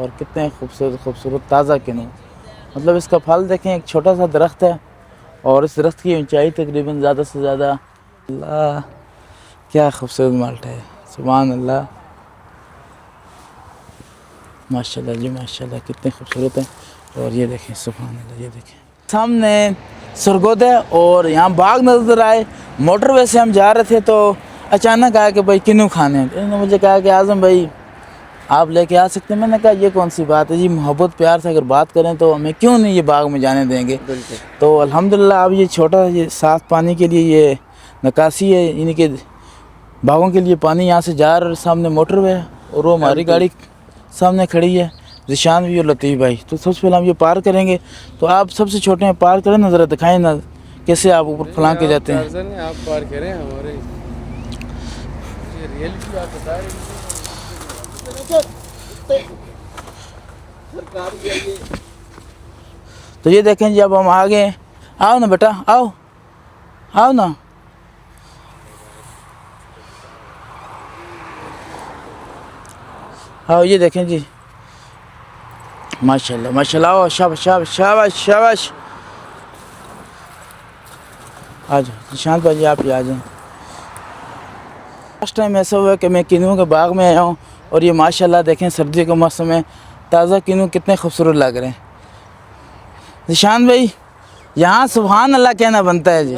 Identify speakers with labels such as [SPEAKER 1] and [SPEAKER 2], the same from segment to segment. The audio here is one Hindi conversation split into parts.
[SPEAKER 1] और कितने खूबसूरत खूबसूरत ताज़ा किन्नू। मतलब इसका फल देखें, एक छोटा सा दरख्त है और इस दरख्त की ऊंचाई तकरीबन ज़्यादा से ज़्यादा, अल्लाह क्या खूबसूरत माल्टा है, सुभान अल्लाह, माशाल्लाह जी माशाल्लाह, कितने खूबसूरत है। और ये देखें सुभान अल्लाह, ये देखें सामने सरगोदा है और यहाँ बाग नज़र आए। मोटरवे से हम जा रहे थे तो अचानक आया कि भाई किन्नू खाने हैं। इन्होंने मुझे कहा कि आज़म भाई आप लेके आ सकते हैं। मैंने कहा ये कौन सी बात है जी, मोहब्बत प्यार से अगर बात करें तो हमें क्यों नहीं ये बाग में जाने देंगे। तो अल्हम्दुलिल्लाह अब ये छोटा, ये साफ़ पानी के लिए ये नकासी है, इनके बागों के लिए पानी यहाँ से जा रहा है। सामने मोटरवे है और वो हमारी गाड़ी सामने खड़ी है, ज़िशान भी और लतीफ़ भाई। तो सबसे पहले हम ये पार करेंगे, तो आप सबसे छोटे हैं, पार करें ना, ज़रा दिखाएं ना कैसे आप ऊपर फलां के जाते हैं।
[SPEAKER 2] आप पार करें हमारे, ये रियलिटी आप बता रहे हैं।
[SPEAKER 1] तो ये देखें जी, अब हम आ गए। आओ ना बेटा, आओ आओ ना। आओ, ये देखें जी, माशाल्लाह माशाल्लाह। आओ, शाबाश शाबाश शाबाश शाबाश। आ जाओ निशांत भाई, आप ही आ जाएं। लास्ट टाइम ऐसा हुआ कि मैं किन्नू के बाग में आया हूँ और ये माशाल्लाह देखें सर्दी का मौसम है, ताज़ा किन्नू कितने खूबसूरत लग रहे हैं। निशांत भाई यहाँ सुभान अल्लाह कहना बनता है जी,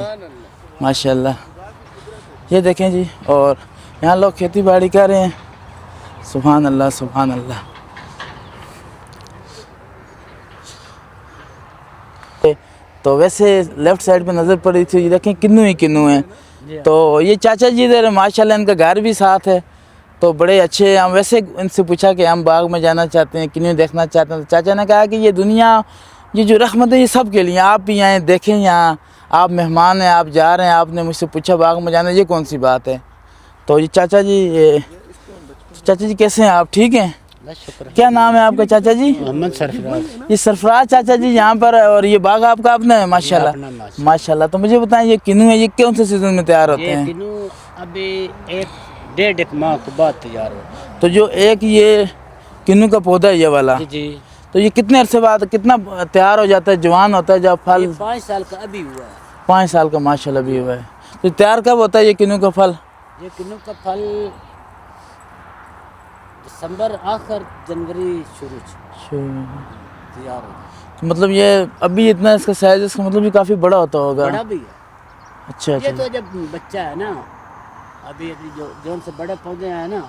[SPEAKER 1] माशाल्लाह। ये देखें जी, और यहाँ लोग खेती बाड़ी कर रहे हैं, सुभान अल्लाह सुभान अल्लाह। तो वैसे लेफ़्ट साइड पे नज़र पड़ी थी, ये देखें किन्नू ही किन्नू हैं। तो ये चाचा जी इधर माशाल्लाह, इनका घर भी साथ है, तो बड़े अच्छे। हम वैसे इनसे पूछा कि हम बाग में जाना चाहते हैं, किन्नू देखना चाहते हैं, तो चाचा ने कहा कि ये दुनिया, ये जो रहमत है ये सब के लिए, आप भी आएँ देखें, यहाँ आप मेहमान हैं, आप जा रहे हैं, आपने मुझसे पूछा बाग में जाना, ये कौन सी बात है। तो ये चाचा जी कैसे हैं आप, ठीक हैं? क्या नाम है आपका चाचा जी?
[SPEAKER 3] मोहम्मद सरफराज।
[SPEAKER 1] ये सरफराज चाचा जी यहाँ पर है और ये बाग आपका अपना है, माशाल्लाह माशाल्लाह। तो मुझे बताएं, ये किन्नू है, ये कौन से सीजन में तैयार होते हैं?
[SPEAKER 3] किन्नू अभी डेढ़ माह के बाद तैयार हो।
[SPEAKER 1] तो जो एक ये किन्नू का पौधा है ये वाला,
[SPEAKER 3] जी।
[SPEAKER 1] तो ये कितने अरसे बाद कितना तैयार हो जाता है, जवान होता है जब फल?
[SPEAKER 3] 5 साल का अभी हुआ है।
[SPEAKER 1] 5 साल का माशाल्लाह भी हुआ है। तो तैयार कब होता है ये किन्नू का फल?
[SPEAKER 3] ये किन्नू का फल दिसंबर आखिर जनवरी शुरू तैयार हो।
[SPEAKER 1] तो मतलब ये अभी इतना इसका साइज, इसका मतलब ये काफ़ी बड़ा होता होगा।
[SPEAKER 3] बड़ा भी है।
[SPEAKER 1] अच्छा
[SPEAKER 3] ये
[SPEAKER 1] अच्छा।
[SPEAKER 3] तो जब बच्चा है ना, अभी जो से बड़े पौधे हैं ना।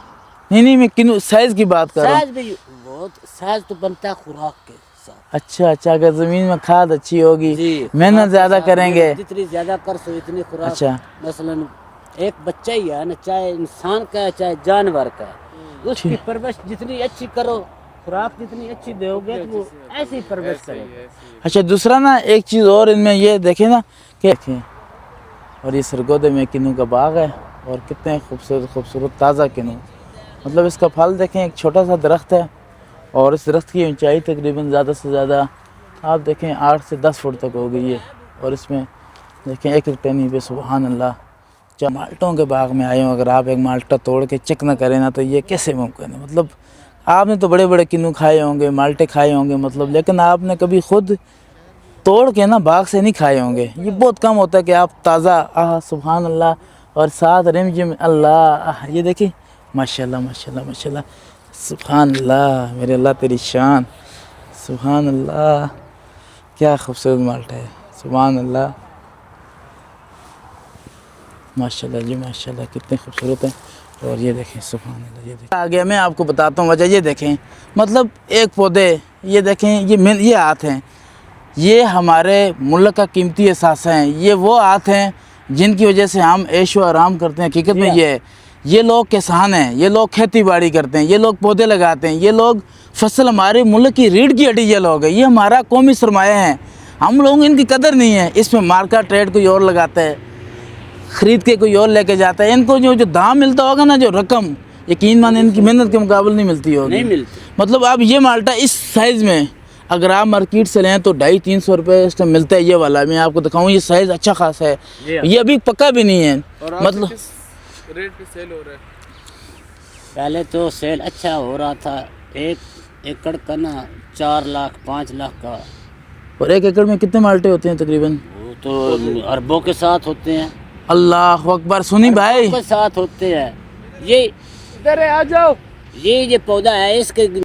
[SPEAKER 1] नहीं मैं किन्नू साइज की बात कर रहा हूँ।
[SPEAKER 3] साइज भी बहुत, साइज तो बनता है खुराक के साथ।
[SPEAKER 1] अच्छा अच्छा, अगर ज़मीन में खाद अच्छी होगी,
[SPEAKER 3] जी,
[SPEAKER 1] मेहनत ज़्यादा करेंगे,
[SPEAKER 3] जितनी ज़्यादा कर सो इतनी खुराक।
[SPEAKER 1] अच्छा।
[SPEAKER 3] मसलन एक बच्चा ही है ना, चाहे इंसान का है चाहे जानवर का है, उसकी परवरिश जितनी अच्छी करो, खुराक जितनी अच्छी दोगे तो वो ऐसी परवरिश करेगा।
[SPEAKER 1] अच्छा, दूसरा ना एक चीज़ और इनमें ये देखें ना कि, और ये सरगोदे में किन्नू का बाग है और कितने खूबसूरत खूबसूरत ताज़ा किन्नू। मतलब इसका फल देखें, एक छोटा सा दरख्त है और इस दरख्त की ऊंचाई तकरीबन ज़्यादा से ज़्यादा आप देखें 8 से 10 फुट तक हो गई है। और इसमें देखें एक टहनी पे, सुभान अल्लाह। माल्टों के बाग में आए हो, अगर आप एक माल्टा तोड़ के चेक ना करें ना तो ये कैसे मुमकिन है। मतलब आपने तो बड़े बड़े किन्नू खाए होंगे, माल्टे खाए होंगे, मतलब, लेकिन आपने कभी खुद तोड़ के ना बाग से नहीं खाए होंगे। ये बहुत कम होता है कि आप ताज़ा, आह सुभान अल्लाह, और साथ रिमझिम अल्लाह। ये देखिए माशाल्लाह माशाल्लाह माशाल्लाह, सुभान अल्लाह, मेरे अल्लाह तेरी शान, सुभान अल्लाह, क्या खूबसूरत माल्टा है, सुभान अल्लाह, माशाल्लाह जी माशाल्लाह, कितने खूबसूरत हैं। और ये देखें सुभान अल्लाह, ये देखें आगे मैं आपको बताता हूँ वजह। ये देखें, मतलब एक पौधे, ये देखें, ये हाथ हैं, ये हमारे मुल्क का कीमती एहसास हैं। ये वो हाथ हैं जिनकी वजह से हम ऐशो आराम करते हैं। हकीकत में ये लोग किसान हैं, ये लोग खेती बाड़ी करते हैं, ये लोग पौधे लगाते हैं, ये लोग फसल, हमारे मुल्क की रीढ़ की हड्डी ये लोग हैं। ये हमारा कौमी सरमाया है, हम लोग इनकी कदर नहीं है। इसमें मार्केट रेट कोई और लगाता है, ख़रीद के कोई और लेके जाता है। इनको जो दाम मिलता होगा ना, जो रकम, यकीन माने इनकी मेहनत के मुकाबले नहीं मिलती होगी,
[SPEAKER 3] नहीं मिलती।
[SPEAKER 1] मतलब आप ये माल्टा इस साइज़ में अगर आप मार्केट से लें तो 250-300 रुपये इस टाइम मिलता है। ये वाला मैं आपको दिखाऊँ, ये साइज़ अच्छा खासा है, ये अभी पक्का भी नहीं है। मतलब
[SPEAKER 2] रेट पे सेल हो रहा है?
[SPEAKER 3] पहले तो सेल अच्छा हो रहा था, एक एकड़ का ना 4 लाख 5 लाख का।
[SPEAKER 1] और 1 एकड़ में कितने माल्टे होते हैं तकरीबन?
[SPEAKER 3] वो तो अरबों के साथ होते हैं,
[SPEAKER 1] अल्लाह अकबर। सुनी भाई,
[SPEAKER 3] अरबों के साथ होते हैं। ये
[SPEAKER 2] इधर आ जाओ।
[SPEAKER 3] ये पौधा है, इसके